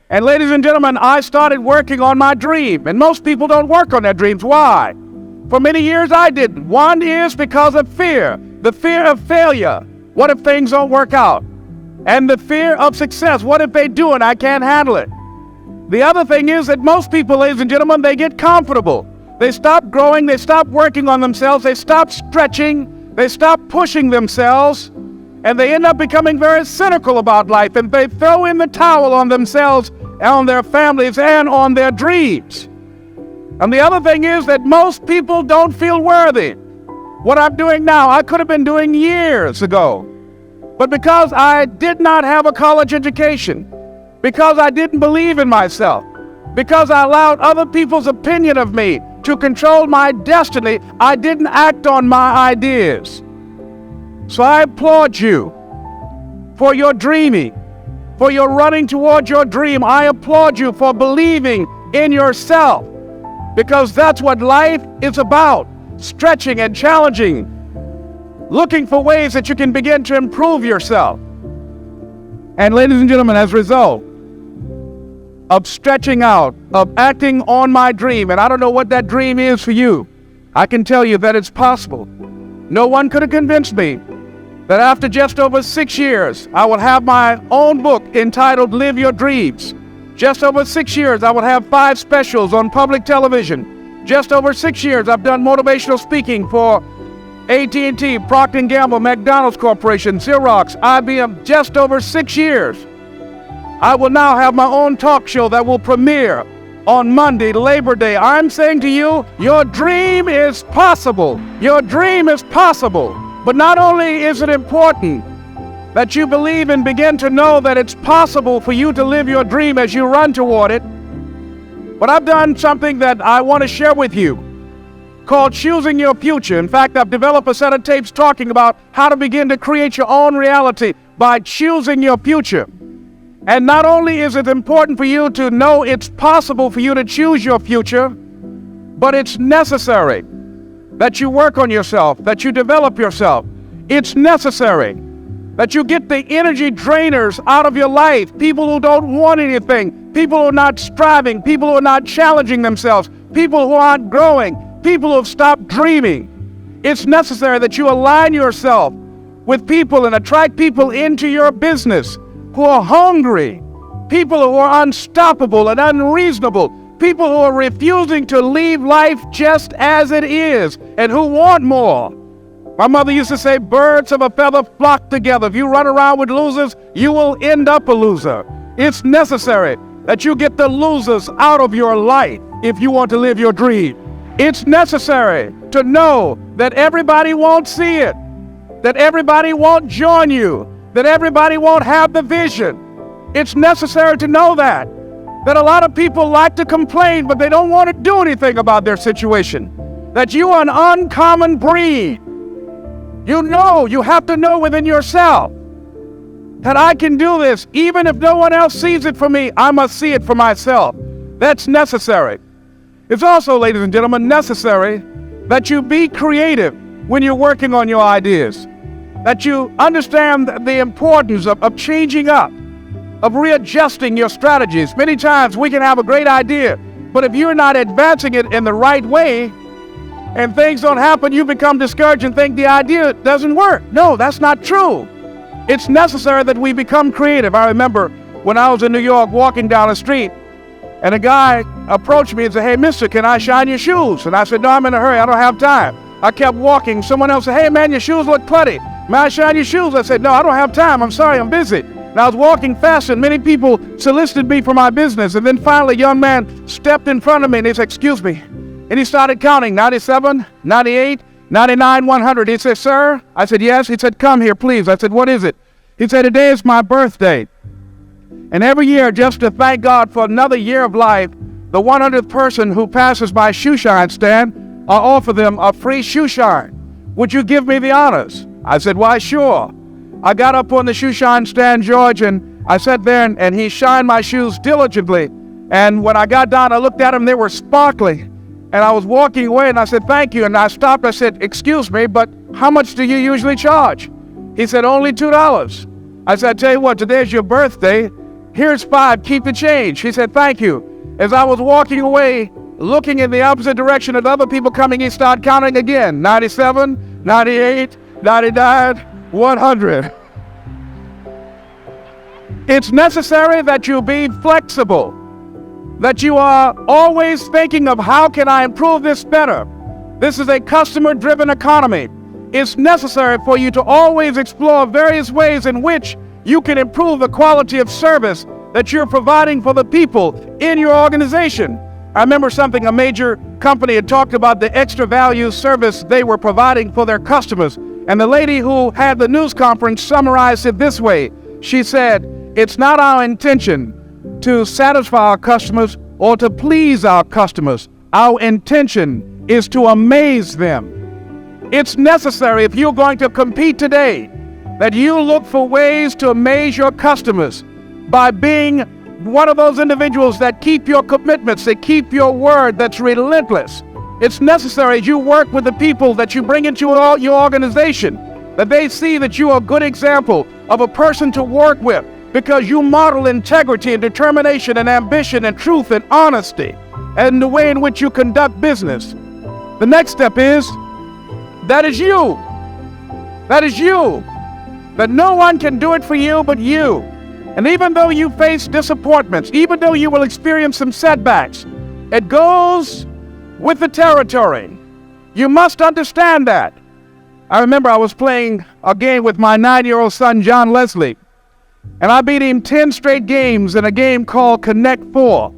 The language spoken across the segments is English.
And ladies and gentlemen, I started working on my dream. And most people don't work on their dreams. Why? For many years I didn't. One is because of fear. The fear of failure. What if things don't work out? And the fear of success. What if they do and I can't handle it? The other thing is that most people, ladies and gentlemen, they get comfortable. They stop growing. They stop working on themselves. They stop stretching. They stop pushing themselves. And they end up becoming very cynical about life. And they throw in the towel on themselves, on their families, and on their dreams. And the other thing is that most people don't feel worthy. What I'm doing now, I could have been doing years ago. But because I did not have a college education, because I didn't believe in myself, because I allowed other people's opinion of me to control my destiny, I didn't act on my ideas. So I applaud you for your dreaming, for your running toward your dream. I applaud you for believing in yourself, because that's what life is about, stretching and challenging, looking for ways that you can begin to improve yourself. And ladies and gentlemen, as a result of stretching out, of acting on my dream, and I don't know what that dream is for you, I can tell you that it's possible. No one could have convinced me that after just over 6 years, I would have my own book entitled Live Your Dreams. Just over 6 years, I would have 5 specials on public television. Just over 6 years, I've done motivational speaking for AT&T, Procter & Gamble, McDonald's Corporation, Xerox, IBM. Just over 6 years. I will now have my own talk show that will premiere on Monday, Labor Day. I'm saying to you, your dream is possible. Your dream is possible. But not only is it important that you believe and begin to know that it's possible for you to live your dream as you run toward it, but I've done something that I want to share with you called Choosing Your Future. In fact, I've developed a set of tapes talking about how to begin to create your own reality by choosing your future. And not only is it important for you to know it's possible for you to choose your future, but it's necessary that you work on yourself, that you develop yourself. It's necessary that you get the energy drainers out of your life, people who don't want anything, people who are not striving, people who are not challenging themselves, people who aren't growing, people who have stopped dreaming. It's necessary that you align yourself with people and attract people into your business who are hungry, people who are unstoppable and unreasonable, people who are refusing to leave life just as it is and who want more. My mother used to say, birds of a feather flock together. If you run around with losers, you will end up a loser. It's necessary that you get the losers out of your life if you want to live your dream. It's necessary to know that everybody won't see it, that everybody won't join you, that everybody won't have the vision. It's necessary to know that a lot of people like to complain, but they don't want to do anything about their situation, that you are an uncommon breed. You have to know within yourself that I can do this. Even if no one else sees it for me, I must see it for myself. That's necessary. It's also, ladies and gentlemen, necessary that you be creative when you're working on your ideas, that you understand the importance of changing up, of readjusting your strategies. Many times we can have a great idea, but if you're not advancing it in the right way and things don't happen, you become discouraged and think the idea doesn't work. No, that's not true. It's necessary that we become creative. I remember when I was in New York walking down the street, and a guy approached me and said, "Hey, mister, can I shine your shoes?" And I said, "No, I'm in a hurry. I don't have time." I kept walking. Someone else said, "Hey, man, your shoes look putty. May I shine your shoes?" I said, "No, I don't have time. I'm sorry, I'm busy." And I was walking fast, and many people solicited me for my business. And then finally, a young man stepped in front of me, and he said, "Excuse me." And he started counting, 97, 98, 99, 100. He said, "Sir?" I said, "Yes." He said, "Come here, please." I said, "What is it?" He said, "Today is my birthday. And every year, just to thank God for another year of life, the 100th person who passes my shoe shine stand, I offer them a free shoe shine. Would you give me the honors?" I said, "Why, sure." I got up on the shoe shine stand, George, and I sat there and he shined my shoes diligently. And when I got down, I looked at them, they were sparkling. And I was walking away and I said, "Thank you." And I stopped, I said, "Excuse me, but how much do you usually charge?" He said, "Only $2. I said, "I tell you what, today is your birthday. Here's 5, keep the change. She said, thank you. As I was walking away, looking in the opposite direction at other people coming, he started counting again. 97, 98, 99, 100. It's necessary that you be flexible, that you are always thinking of how can I improve this better. This is a customer-driven economy. It's necessary for you to always explore various ways in which you can improve the quality of service that you're providing for the people in your organization. I remember something a major company had talked about, the extra value service they were providing for their customers. And the lady who had the news conference summarized it this way. She said, it's not our intention to satisfy our customers or to please our customers. Our intention is to amaze them. It's necessary, if you're going to compete today, that you look for ways to amaze your customers by being one of those individuals that keep your commitments, that keep your word, that's relentless. It's necessary as you work with the people that you bring into your organization, that they see that you are a good example of a person to work with, because you model integrity and determination and ambition and truth and honesty and the way in which you conduct business. The next step is, that is you. That is you. That no one can do it for you but you. And even though you face disappointments, even though you will experience some setbacks, it goes with the territory. You must understand that. I remember I was playing a game with my 9-year-old son, John Leslie, and I beat him 10 straight games in a game called Connect 4.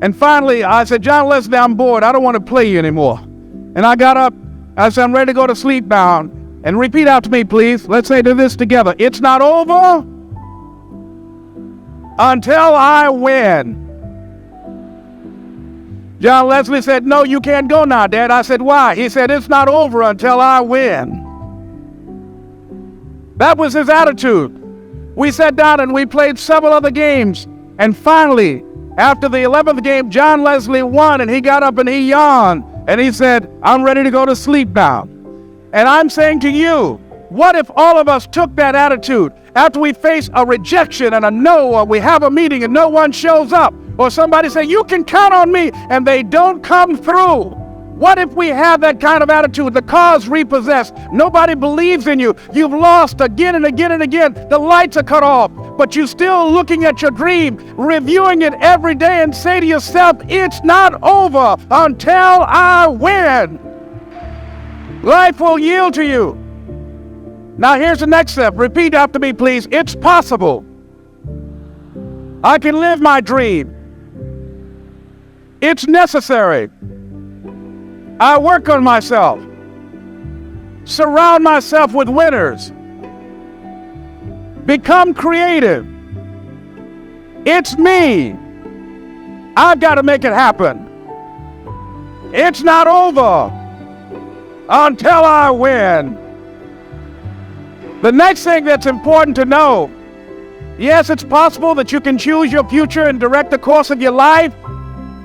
And finally, I said, John Leslie, I'm bored. I don't want to play you anymore. And I got up. I said, I'm ready to go to sleep now. And repeat out to me, please. Let's say this together. It's not over until I win. John Leslie said, no, you can't go now, Dad. I said, why? He said, it's not over until I win. That was his attitude. We sat down and we played several other games. And finally, after the 11th game, John Leslie won, and he got up and he yawned. And he said, I'm ready to go to sleep now. And I'm saying to you, what if all of us took that attitude after we face a rejection and a no, or we have a meeting and no one shows up, or somebody say, you can count on me, and they don't come through? What if we have that kind of attitude? The car's repossessed. Nobody believes in you. You've lost again and again and again. The lights are cut off, but you're still looking at your dream, reviewing it every day, and say to yourself, it's not over until I win. Life will yield to you. Now here's the next step. Repeat after me, please. It's possible. I can live my dream. It's necessary. I work on myself. Surround myself with winners. Become creative. It's me. I've got to make it happen. It's not over until I win. The next thing that's important to know, yes, it's possible that you can choose your future and direct the course of your life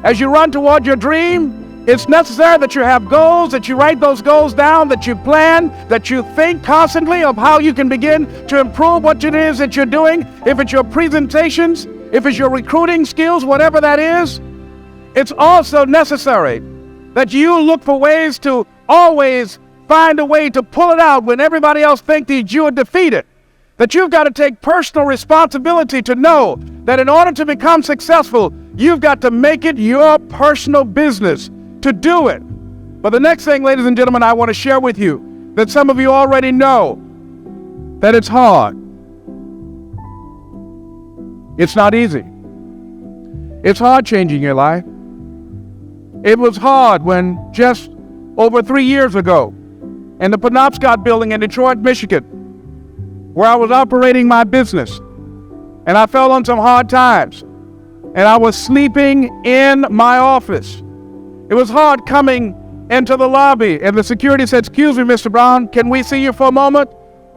as you run toward your dream. It's necessary that you have goals, that you write those goals down, that you plan, that you think constantly of how you can begin to improve what it is that you're doing. If it's your presentations, if it's your recruiting skills, whatever that is, it's also necessary that you look for ways to always find a way to pull it out when everybody else thinks that you are defeated. That you've got to take personal responsibility to know that in order to become successful, you've got to make it your personal business to do it. But the next thing, ladies and gentlemen, I want to share with you that some of you already know that it's hard. It's not easy. It's hard changing your life. It was hard when just over 3 years ago in the Penobscot building in Detroit, Michigan, where I was operating my business, and I fell on some hard times, and I was sleeping in my office. It was hard coming into the lobby, and the security said, excuse me, Mr. Brown, can we see you for a moment?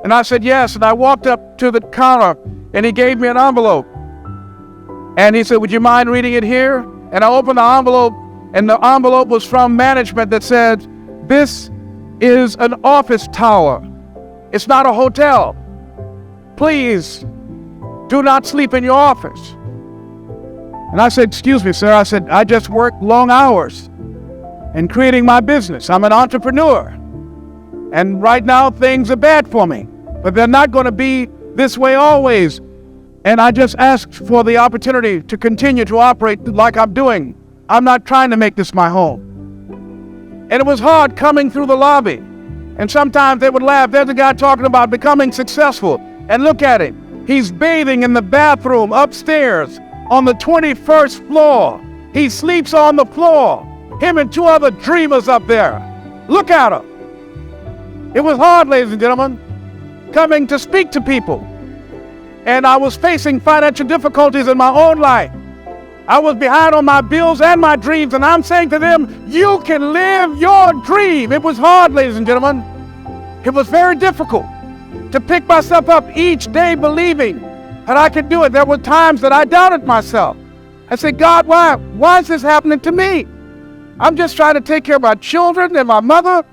And I said, yes, and I walked up to the counter, and he gave me an envelope. And he said, would you mind reading it here? And I opened the envelope, and the envelope was from management that said, this is an office tower. It's not a hotel. Please do not sleep in your office. And I said, excuse me, sir. I said, I just work long hours in creating my business. I'm an entrepreneur. And right now things are bad for me, but they're not going to be this way always. And I just asked for the opportunity to continue to operate like I'm doing. I'm not trying to make this my home. And it was hard coming through the lobby. And sometimes they would laugh. There's a guy talking about becoming successful. And look at him. He's bathing in the bathroom upstairs on the 21st floor. He sleeps on the floor. Him and two other dreamers up there. Look at him. It was hard, ladies and gentlemen, coming to speak to people. And I was facing financial difficulties in my own life. I was behind on my bills and my dreams, and I'm saying to them, you can live your dream. It was hard, ladies and gentlemen. It was very difficult to pick myself up each day believing that I could do it. There were times that I doubted myself. I said, God, why is this happening to me? I'm just trying to take care of my children and my mother.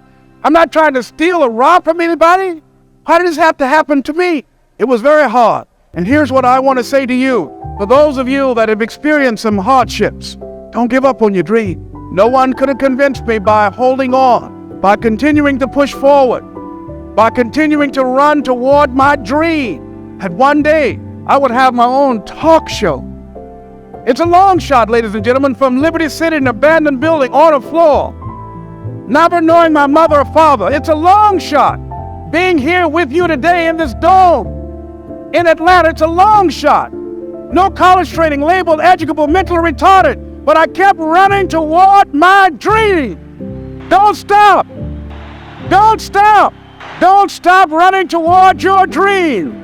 I'm not trying to steal or rob from anybody. Why did this have to happen to me? It was very hard. And here's what I want to say to you. For those of you that have experienced some hardships, don't give up on your dream. No one could have convinced me by holding on, by continuing to push forward, by continuing to run toward my dream, that one day I would have my own talk show. It's a long shot, ladies and gentlemen, from Liberty City, an abandoned building on a floor, never knowing my mother or father. It's a long shot. Being here with you today in this dome in Atlanta, it's a long shot. No college training, labeled educable, mentally retarded, but I kept running toward my dream. Don't stop. Don't stop. Don't stop running toward your dream.